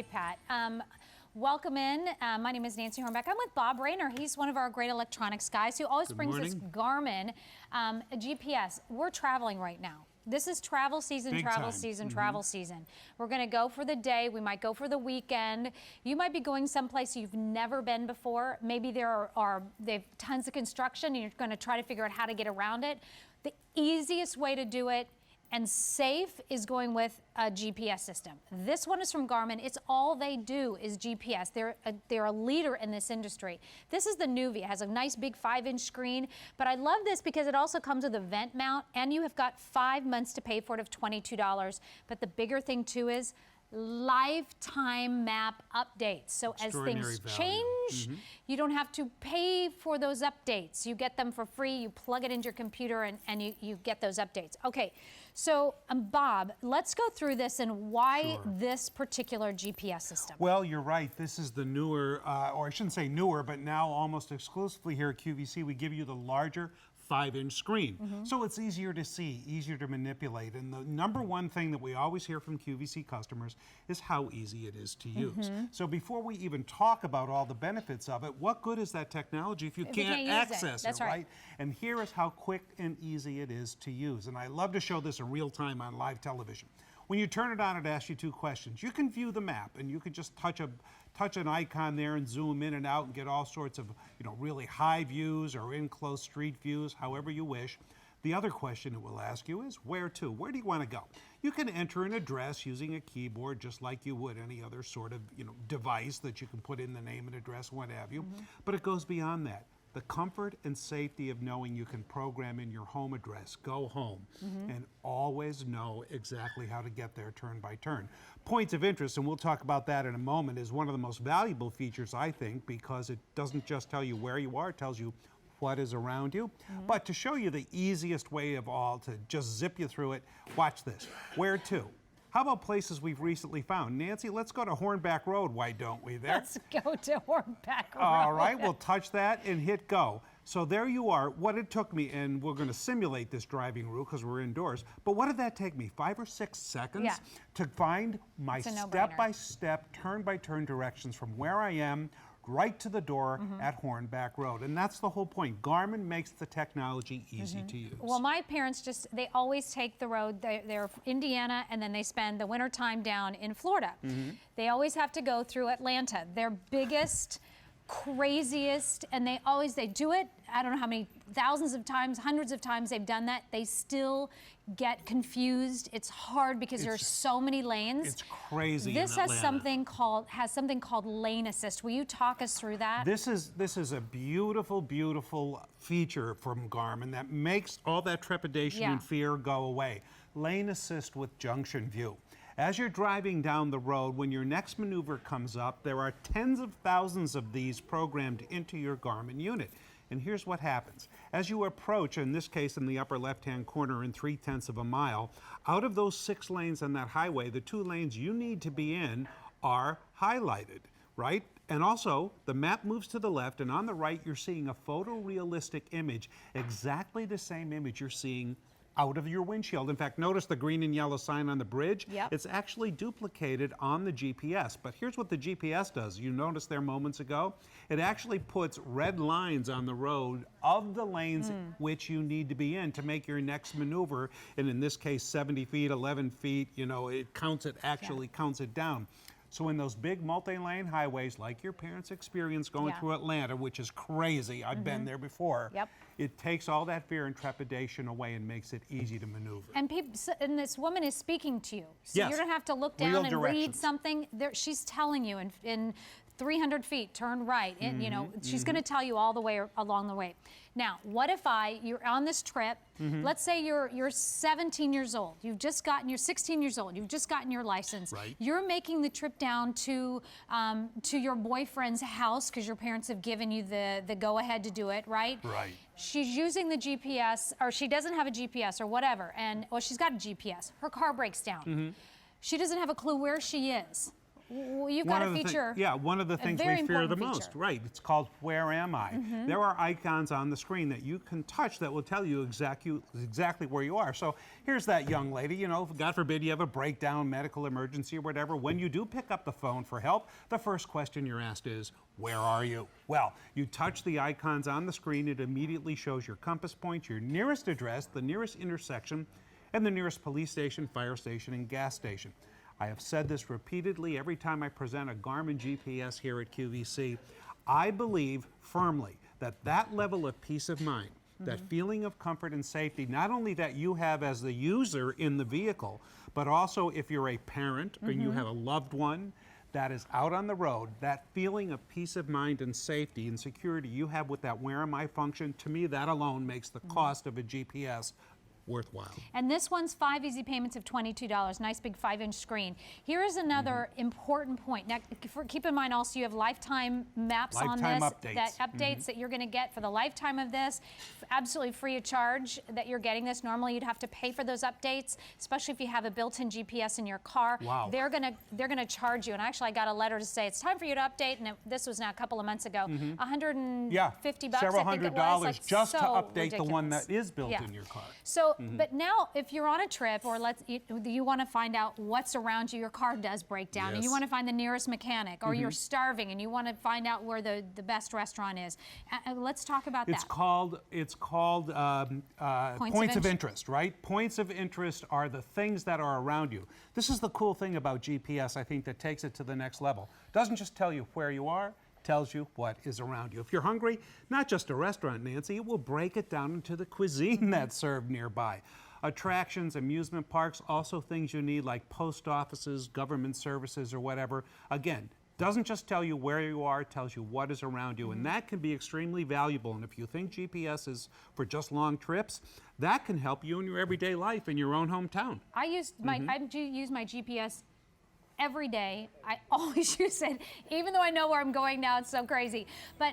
right, Pat. Welcome in. My name is Nancy Hornbeck. I'm with Bob Rayner. He's one of our great electronics guys who always brings us Garmin GPS. We're traveling right now. This is travel season, travel season. We're going to go for the day. We might go for the weekend. You might be going someplace you've never been before. Maybe they have tons of construction and you're going to try to figure out how to get around it. The easiest way to do it and safe is going with a GPS system. This one is from Garmin. It's all they do is GPS. They're a leader in this industry. This is the Nuvi. It has a nice big 5-inch screen, but I love this because it also comes with a vent mount, and you have got 5 months to pay for it of $22. But the bigger thing too is lifetime map updates. So as things change, you don't have to pay for those updates. You get them for free. You plug it into your computer and you get those updates. Okay, so Bob, let's go through this and why this particular GPS system. Well, you're right. This is the newer, or I shouldn't say newer, but now almost exclusively here at QVC, we give you the larger 5-inch screen. So it's easier to see, easier to manipulate. And the number one thing that we always hear from QVC customers is how easy it is to use. So before we even talk about all the benefits of it, what good is that technology if you can't access it, right? And here is how quick and easy it is to use. And I love to show this in real time on live television. When you turn it on, it asks you 2 questions. You can view the map, and you can just touch an icon there and zoom in and out and get all sorts of, really high views or in close street views, however you wish. The other question it will ask you is where to? Where do you want to go? You can enter an address using a keyboard just like you would any other sort of, device that you can put in the name and address, what have you. But it goes beyond that. The comfort and safety of knowing you can program in your home address, go home, and always know exactly how to get there turn by turn. Points of interest, and we'll talk about that in a moment, is one of the most valuable features, I think, because it doesn't just tell you where you are, it tells you what is around you. But to show you the easiest way of all to just zip you through it, watch this. Where to? How about places we've recently found? Nancy, let's go to Hornback Road, why don't we there? Let's go to Hornback Road. All right, we'll touch that and hit go. So there you are. What it took me, and we're going to simulate this driving route because we're indoors, but what did that take me? 5 or 6 seconds to find my step-by-step, turn-by-turn directions from where I am right to the door at Hornback Road. And that's the whole point. Garmin makes the technology easy to use. Well, my parents they always take the road. They're Indiana, and then they spend the winter time down in Florida. They always have to go through Atlanta. Their biggest, craziest, and they do it, I don't know how many thousands of times, hundreds of times they've done that. They still get confused. It's hard because there's so many lanes. It's crazy. This has something called lane assist. Will you talk us through that? This is a beautiful, beautiful feature from Garmin that makes all that trepidation and fear go away. Lane assist with junction view. As you're driving down the road, when your next maneuver comes up, there are tens of thousands of these programmed into your Garmin unit. And here's what happens. As you approach, in this case in the upper left-hand corner in 3/10 of a mile, out of those 6 lanes on that highway, the 2 lanes you need to be in are highlighted, right? And also, the map moves to the left, and on the right, you're seeing a photorealistic image, exactly the same image you're seeing out of your windshield. In fact, notice the green and yellow sign on the bridge? It's actually duplicated on the GPS. But here's what the GPS does. You noticed there moments ago? It actually puts red lines on the road of the lanes which you need to be in to make your next maneuver. And in this case, 70 feet, 11 feet, it counts it, actually counts it down. So in those big multi-lane highways, like your parents experienced going through Atlanta, which is crazy, I've been there before, it takes all that fear and trepidation away and makes it easy to maneuver. And this woman is speaking to you. So you don't have to look down and read something. She's telling you in 300 feet, turn right. And, she's going to tell you all the way along the way. Now, what if you're on this trip, let's say you're 17 years old, you're 16 years old, you've just gotten your license. You're making the trip down to your boyfriend's house because your parents have given you the go-ahead to do it, right? She's using the GPS, or she doesn't have a GPS or whatever, and, well, she's got a GPS. Her car breaks down. She doesn't have a clue where she is. You've got a feature. One of the things we fear the most. Right. It's called Where Am I? There are icons on the screen that you can touch that will tell you exactly where you are. So here's that young lady, you know, God forbid you have a breakdown, medical emergency or whatever. When you do pick up the phone for help, the first question you're asked is, where are you? Well, you touch the icons on the screen, it immediately shows your compass points, your nearest address, the nearest intersection, and the nearest police station, fire station, and gas station. I have said this repeatedly every time I present a Garmin GPS here at QVC. I believe firmly that that level of peace of mind, that feeling of comfort and safety, not only that you have as the user in the vehicle, but also if you're a parent or you have a loved one that is out on the road, that feeling of peace of mind and safety and security you have with that Where Am I function, to me that alone makes the cost of a GPS worthwhile. And this one's 5 easy payments of $22. Nice big 5-inch screen. Here is another important point. Now, keep in mind also you have lifetime maps on this. Updates that you're going to get for the lifetime of this. Absolutely free of charge that you're getting this. Normally you'd have to pay for those updates, especially if you have a built-in GPS in your car. Wow. They're gonna charge you. And actually I got a letter to say it's time for you to update, and this was now a couple of months ago. $150 several $100 like, just so to update ridiculous. the one that is built in your car. So, but now if you're on a trip or you want to find out what's around you, your car does break down, and you want to find the nearest mechanic, or you're starving and you want to find out where the best restaurant is. Let's talk about that. It's called points of interest, right? Points of interest are the things that are around you. This is the cool thing about GPS, I think, that takes it to the next level. It doesn't just tell you where you are, tells you what is around you. If you're hungry, not just a restaurant, Nancy, it will break it down into the cuisine that's served nearby. Attractions, amusement parks, also things you need like post offices, government services, or whatever. Again, doesn't just tell you where you are, it tells you what is around you, and that can be extremely valuable. And if you think GPS is for just long trips, that can help you in your everyday life in your own hometown. I use my GPS every day. I always use it, even though I know where I'm going now. It's so crazy. But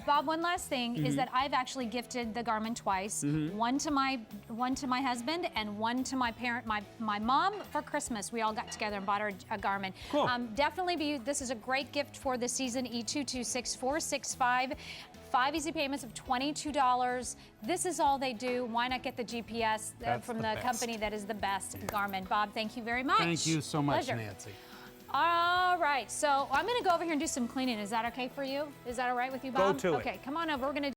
Bob, one last thing is that I've actually gifted the Garmin twice. One to my husband and one to my parent, my mom, for Christmas. We all got together and bought her a Garmin. Cool. Definitely this is a great gift for the season. E226465. 5 easy payments of $22. This is all they do. Why not get the GPS from the company that is the best, Garmin? Bob, thank you very much. Thank you so much, Nancy. All right, so I'm going to go over here and do some cleaning. Is that okay for you? Is that all right with you, Bob? Go to it. Okay, come on over. We're going to